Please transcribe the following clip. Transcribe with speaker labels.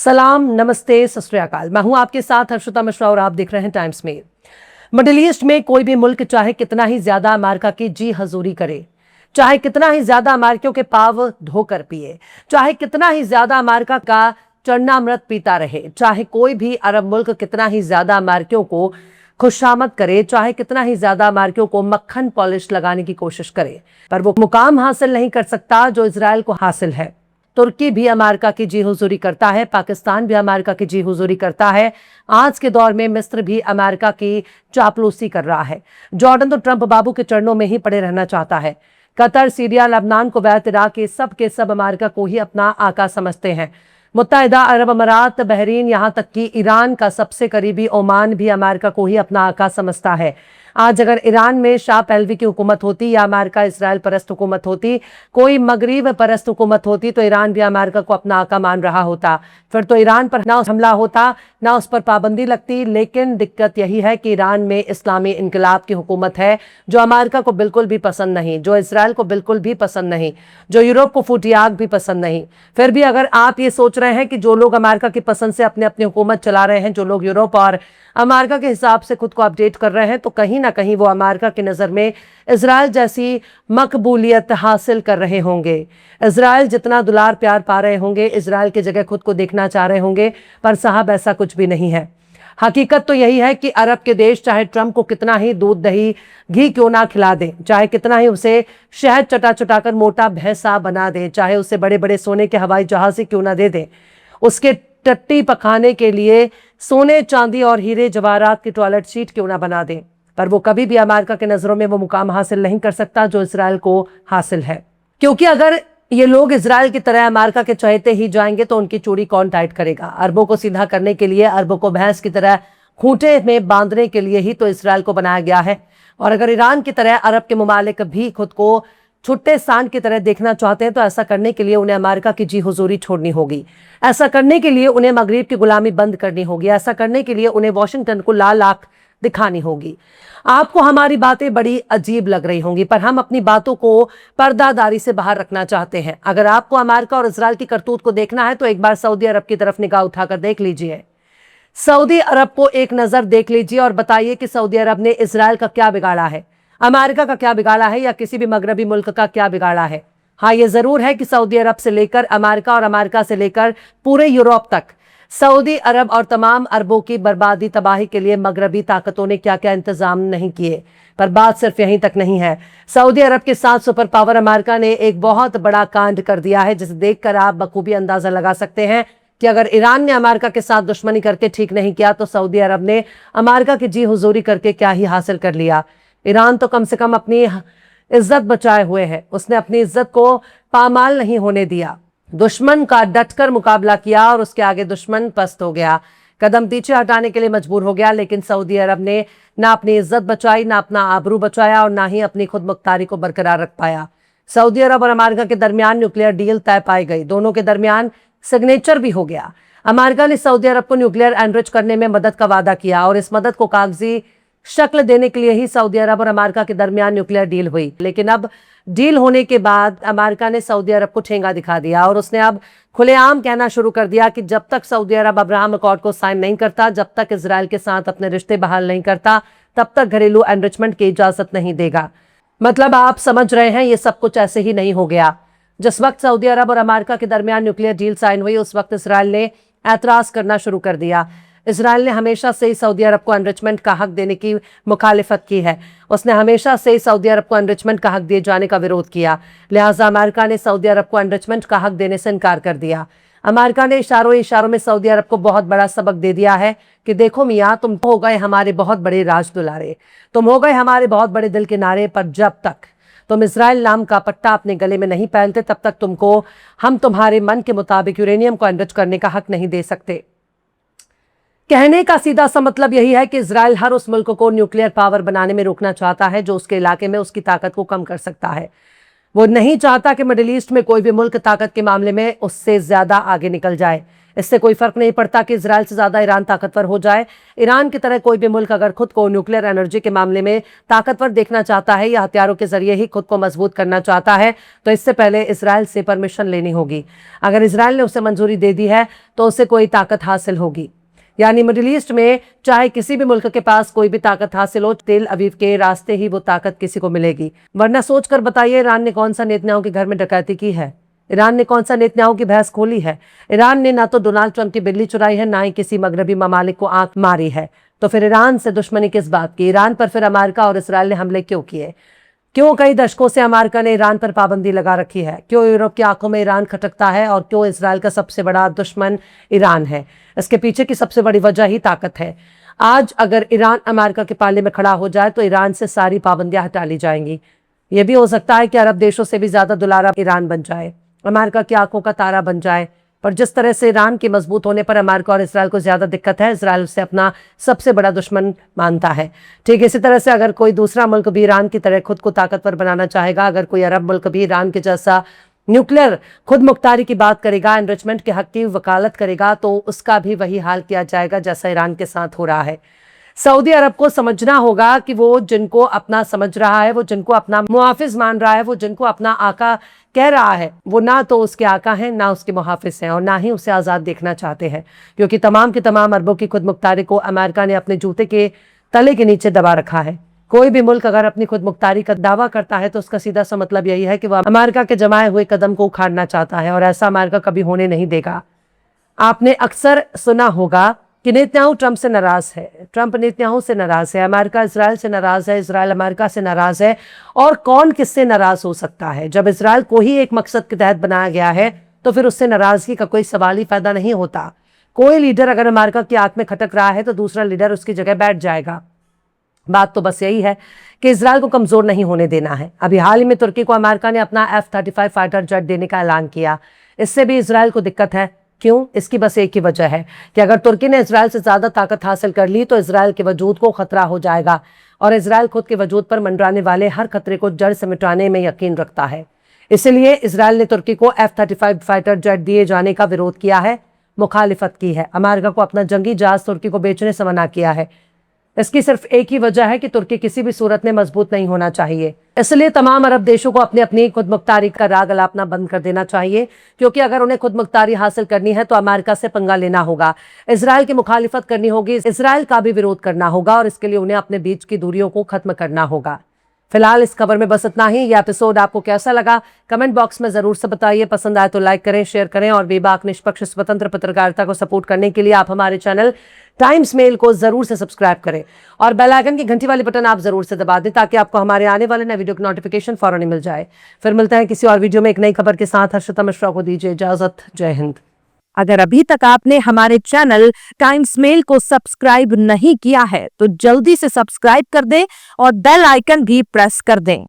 Speaker 1: सलाम, नमस्ते, सत श्री अकाल। मैं हूं आपके साथ हर्षिता मिश्रा और आप देख रहे हैं टाइम्स मेल। मिडिल ईस्ट में कोई भी मुल्क चाहे कितना ही ज्यादा अमेरिका की जी हजूरी करे, चाहे कितना ही ज्यादा अमेरिकियों के पाव धोकर पिए, चाहे कितना ही ज्यादा अमेरिका का चरणामृत पीता रहे, चाहे कोई भी अरब मुल्क कितना ही ज्यादा अमेरिकियों को खुशामद करे, चाहे कितना ही ज्यादा अमेरिकियों को मक्खन पॉलिश लगाने की कोशिश करे, पर वो मुकाम हासिल नहीं कर सकता जो इजराइल को हासिल है। तुर्की भी अमेरिका की जी हुजूरी करता है, पाकिस्तान भी अमेरिका की जी हुजूरी करता है। आज के दौर में मिस्र भी अमेरिका की चापलूसी कर रहा है। जॉर्डन तो ट्रंप बाबू के चरणों में ही पड़े रहना चाहता है। कतर, सीरिया, लबनान, कुवैत, इराक, ये सब के सब अमेरिका को ही अपना आका समझते हैं। मुत्तहिदा अरब अमारात, बहरीन, यहां तक कि ईरान का सबसे करीबी ओमान भी अमेरिका को ही अपना आका समझता है। आज अगर ईरान में शाह पहलवी की हुकूमत होती या अमेरिका इसराइल परस्त हुकूमत होती, कोई मगरिब परस्त हुकूमत होती, तो ईरान भी अमेरिका को अपना आका मान रहा होता। फिर तो ईरान पर ना हमला होता, ना उस पर पाबंदी लगती। लेकिन दिक्कत यही है कि ईरान में इस्लामी इनकलाब की हुकूमत है, जो अमेरिका को बिल्कुल भी पसंद नहीं, जो इसराइल को बिल्कुल भी पसंद नहीं, जो यूरोप को फूटी आग भी पसंद नहीं। फिर भी अगर आप ये सोच रहे हैं कि जो लोग अमेरिका की पसंद से अपनी अपनी हुकूमत चला रहे हैं, जो लोग यूरोप और अमेरिका के हिसाब से खुद को अपडेट कर रहे हैं, तो कहीं ना कहीं वो अमेरिका की नज़र में इजराइल जैसी मकबूलियत हासिल कर रहे होंगे। इजराइल जितना दुलार प्यार पा रहे होंगे, इजराइल की जगह खुद को देखना चाह रहे होंगे, पर साहब ऐसा कुछ भी नहीं है। हकीकत तो यही है कि अरब के देश चाहे ट्रंप को कितना ही दूध दही घी क्यों ना खिला दें, चाहे कितना ही उसे शहद चटा चटा कर मोटा भैंसा बना दें, चाहे उसे बड़े बड़े सोने के हवाई जहाज ही क्यों ना दे दें, उसके टट्टी पकाने के लिए सोने चांदी और हीरे जवाहरात की टॉयलेट सीट क्यों ना बना दें, पर वो कभी भी अमेरिका के नजरों में वो मुकाम हासिल नहीं कर सकता जो इसराइल को हासिल है। क्योंकि अगर ये लोग इजराइल की तरह अमेरिका के चहेते ही जाएंगे तो उनकी चूड़ी कौन टाइट करेगा। अरबों को सीधा करने के लिए, अरबों को भैंस की तरह खूंटे में बांधने के लिए ही तो इसराइल को बनाया गया है। और अगर ईरान की तरह अरब के मुमालिक भी खुद को छुट्टे सांड की तरह देखना चाहते हैं, तो ऐसा करने के लिए उन्हें अमेरिका की जी हुजूरी छोड़नी होगी। ऐसा करने के लिए उन्हें मगरिब की गुलामी बंद करनी होगी। ऐसा करने के लिए उन्हें वॉशिंगटन को लाल आंख दिखानी होगी। आपको हमारी बातें बड़ी अजीब लग रही होंगी, पर हम अपनी बातों को पर्दादारी से बाहर रखना चाहते हैं। अगर आपको अमेरिका और इजराइल की करतूत को देखना है, तो एक बार सऊदी अरब की तरफ निगाह उठाकर देख लीजिए। सऊदी अरब को एक नजर देख लीजिए और बताइए कि सऊदी अरब ने इजराइल का क्या बिगाड़ा है, अमेरिका का क्या बिगाड़ा है, या किसी भी मगरबी मुल्क का क्या बिगाड़ा है। हाँ, ये जरूर है कि सऊदी अरब से लेकर अमेरिका और अमेरिका से लेकर पूरे यूरोप तक सऊदी अरब और तमाम अरबों की बर्बादी तबाही के लिए मगरबी ताकतों ने क्या क्या इंतजाम नहीं किए। पर बात सिर्फ यहीं तक नहीं है। सऊदी अरब के साथ सुपर पावर अमेरिका ने एक बहुत बड़ा कांड कर दिया है, जिसे देखकर आप बखूबी अंदाजा लगा सकते हैं कि अगर ईरान ने अमेरिका के साथ दुश्मनी करके ठीक नहीं किया, तो सऊदी अरब ने अमेरिका की जी हुजूरी करके क्या ही हासिल कर लिया। ईरान तो कम से कम अपनी इज्जत बचाए हुए है, उसने अपनी इज्जत को पामाल नहीं होने दिया। दुश्मन का डटकर मुकाबला किया और उसके आगे दुश्मन पस्त हो गया, कदम पीछे हटाने के लिए मजबूर हो गया। लेकिन सऊदी अरब ने ना अपनी इज्जत बचाई, ना अपना आबरू बचाया और ना ही अपनी खुद मुख्तारी को बरकरार रख पाया। सऊदी अरब और अमेरिका के दरमियान न्यूक्लियर डील तय पाई गई, दोनों के दरमियान सिग्नेचर भी हो गया। अमेरिका ने सऊदी अरब को न्यूक्लियर एनरिच करने में मदद का वादा किया और इस मदद को कागजी शक्ल देने के लिए ही सऊदी अरब और अमेरिका के दरमियान न्यूक्लियर डील हुई। लेकिन अब डील होने के बाद अमेरिका ने सऊदी अरब को ठेंगा दिखा दिया और उसने अब खुलेआम कहना शुरू कर दिया कि जब तक सऊदी अरब अब्राहम अकॉर्ड को साइन नहीं करता, जब तक इजराइल के साथ अपने रिश्ते बहाल नहीं करता, तब तक घरेलू एनरिचमेंट की इजाजत नहीं देगा। मतलब आप समझ रहे हैं, ये सब कुछ ऐसे ही नहीं हो गया। जिस वक्त सऊदी अरब और अमेरिका के दरमियान न्यूक्लियर डील साइन हुई, उस वक्त इसराइल ने एतराज करना शुरू कर दिया। इसराइल ने हमेशा से ही सऊदी अरब को एनरिचमेंट का हक देने की मुखालिफत की है। उसने हमेशा से ही सऊदी अरब को एनरिचमेंट का हक दिए जाने का विरोध किया। लिहाजा अमेरिका ने सऊदी अरब को एनरिचमेंट का हक देने से इनकार कर दिया। अमेरिका ने इशारों में सऊदी अरब को बहुत बड़ा सबक दे दिया है कि देखो मियाँ, तुम हो गए हमारे बहुत बड़े राज दुलारे, तुम हो गए हमारे बहुत बड़े दिल के नारे, पर जब तक तुम इजराइल नाम का पट्टा अपने गले में नहीं पहनते, तब तक तुमको हम तुम्हारे मन के मुताबिक यूरेनियम को एनरिच करने का हक नहीं दे सकते। कहने का सीधा सा मतलब यही है कि इजराइल हर उस मुल्क को न्यूक्लियर पावर बनाने में रोकना चाहता है जो उसके इलाके में उसकी ताकत को कम कर सकता है। वो नहीं चाहता कि मिडिल ईस्ट में कोई भी मुल्क ताकत के मामले में उससे ज्यादा आगे निकल जाए। इससे कोई फर्क नहीं पड़ता कि इजराइल से ज्यादा ईरान ताकतवर हो जाए। ईरान की तरह कोई भी मुल्क अगर खुद को न्यूक्लियर एनर्जी के मामले में ताकतवर देखना चाहता है या हथियारों के जरिए ही खुद को मजबूत करना चाहता है तो इससे पहले इजराइल से परमिशन लेनी होगी। अगर इजराइल ने उसे मंजूरी दे दी है तो उसे कोई ताकत हासिल होगी। यानी मिडिल ईस्ट में चाहे किसी भी मुल्क के पास कोई भी ताकत हासिल हो, तेल अवीव के रास्ते ही वो ताकत किसी को मिलेगी। वरना सोचकर बताइए, ईरान ने कौन सा नेतन्याहू के घर में डकैती की है? ईरान ने कौन सा नेतन्याहू की भैंस खोली है? ईरान ने ना तो डोनाल्ड ट्रंप की बिल्ली चुराई है, ना ही किसी मगरबी ममालिक को आंख मारी है। तो फिर ईरान से दुश्मनी किस बात की? ईरान पर फिर अमेरिका और इसराइल ने हमले क्यों किए? क्यों कई दशकों से अमेरिका ने ईरान पर पाबंदी लगा रखी है? क्यों यूरोप की आंखों में ईरान खटकता है? और क्यों इसराइल का सबसे बड़ा दुश्मन ईरान है? इसके पीछे की सबसे बड़ी वजह ही ताकत है। आज अगर ईरान अमेरिका के पाले में खड़ा हो जाए तो ईरान से सारी पाबंदियां हटा ली जाएंगी। यह भी हो सकता है कि अरब देशों से भी ज्यादा दुलारा ईरान बन जाए, अमेरिका की आंखों का तारा बन जाए। पर जिस तरह से ईरान के मजबूत होने पर अमेरिका और इसराइल को ज्यादा दिक्कत है, इसराइल उसे अपना सबसे बड़ा दुश्मन मानता है। ठीक इसी तरह से अगर कोई दूसरा मुल्क भी ईरान की तरह खुद को ताकतवर बनाना चाहेगा, अगर कोई अरब मुल्क भी ईरान के जैसा न्यूक्लियर खुद मुख्तारी की बात करेगा, एनरिचमेंट के हक की वकालत करेगा, तो उसका भी वही हाल किया जाएगा जैसा ईरान के साथ हो रहा है। सऊदी अरब को समझना होगा कि वो जिनको अपना समझ रहा है, वो जिनको अपना मुहाफिज मान रहा है, वो जिनको अपना आका कह रहा है, वो ना तो उसके आका हैं, ना उसके मुहाफिज हैं, और ना ही उसे आज़ाद देखना चाहते हैं। क्योंकि तमाम के तमाम अरबों की खुद मुख्तारी को अमेरिका ने अपने जूते के तले के नीचे दबा रखा है। कोई भी मुल्क अगर अपनी खुद मुख्तारी का दावा करता है तो उसका सीधा सा मतलब यही है कि वह अमेरिका के जमाए हुए कदम को उखाड़ना चाहता है, और ऐसा अमेरिका कभी होने नहीं देगा। आपने अक्सर सुना होगा कि नेतन्याहू ट्रंप से नाराज है, ट्रंप नेतन्याहू से नाराज है, अमेरिका इसराइल से नाराज है, इसराइल अमेरिका से नाराज है। और कौन किससे नाराज हो सकता है? जब इसराइल को ही एक मकसद के तहत बनाया गया है तो फिर उससे नाराजगी का कोई सवाल ही पैदा नहीं होता। कोई लीडर अगर अमेरिका की आंख में खटक रहा है तो दूसरा लीडर उसकी जगह बैठ जाएगा। बात तो बस यही है कि इसराइल को कमजोर नहीं होने देना है। अभी हाल ही में तुर्की को अमेरिका ने अपना F-35 फाइटर जेट देने का ऐलान किया। इससे भी इसराइल को दिक्कत है। क्यों? इसकी बस एक ही वजह है कि अगर तुर्की ने इसराइल से ज्यादा ताकत हासिल कर ली तो इसराइल के वजूद को खतरा हो जाएगा, और इसराइल खुद के वजूद पर मंडराने वाले हर खतरे को जड़ से मिटाने में यकीन रखता है। इसलिए इसराइल ने तुर्की को F-35 फाइटर जेट दिए जाने का विरोध किया है, मुखालिफत की है। अमेरिका को अपना जंगी जहाज तुर्की को बेचने से मना किया है। इसकी सिर्फ एक ही वजह है कि तुर्की किसी भी सूरत में मजबूत नहीं होना चाहिए। इसलिए तमाम अरब देशों को अपनी अपनी खुद मुख्तारी का राग अलापना बंद कर देना चाहिए, क्योंकि अगर उन्हें खुद मुख्तारी हासिल करनी है तो अमेरिका से पंगा लेना होगा, इसराइल की मुखालिफत करनी होगी, इसराइल का भी विरोध करना होगा, और इसके लिए उन्हें अपने बीच की दूरियों को खत्म करना होगा। फिलहाल इस खबर में बस इतना ही। यह एपिसोड आपको कैसा लगा कमेंट बॉक्स में जरूर से बताइए। पसंद आए तो लाइक करें, शेयर करें, और बेबाक निष्पक्ष स्वतंत्र पत्रकारिता को सपोर्ट करने के लिए आप हमारे चैनल टाइम्स मेल को जरूर से सब्सक्राइब करें, और बेल आइकन की घंटी वाली बटन आप जरूर से दबा दें ताकि आपको हमारे आने वाले नए वीडियो की नोटिफिकेशन फौरन मिल जाए। फिर मिलते हैं किसी और वीडियो में एक नई खबर के साथ। हर्षिता मिश्रा को दीजिए इजाजत। जय हिंद।
Speaker 2: अगर अभी तक आपने हमारे चैनल टाइम्स मेल को सब्सक्राइब नहीं किया है तो जल्दी से सब्सक्राइब कर दें और बेल आइकन भी प्रेस कर दें।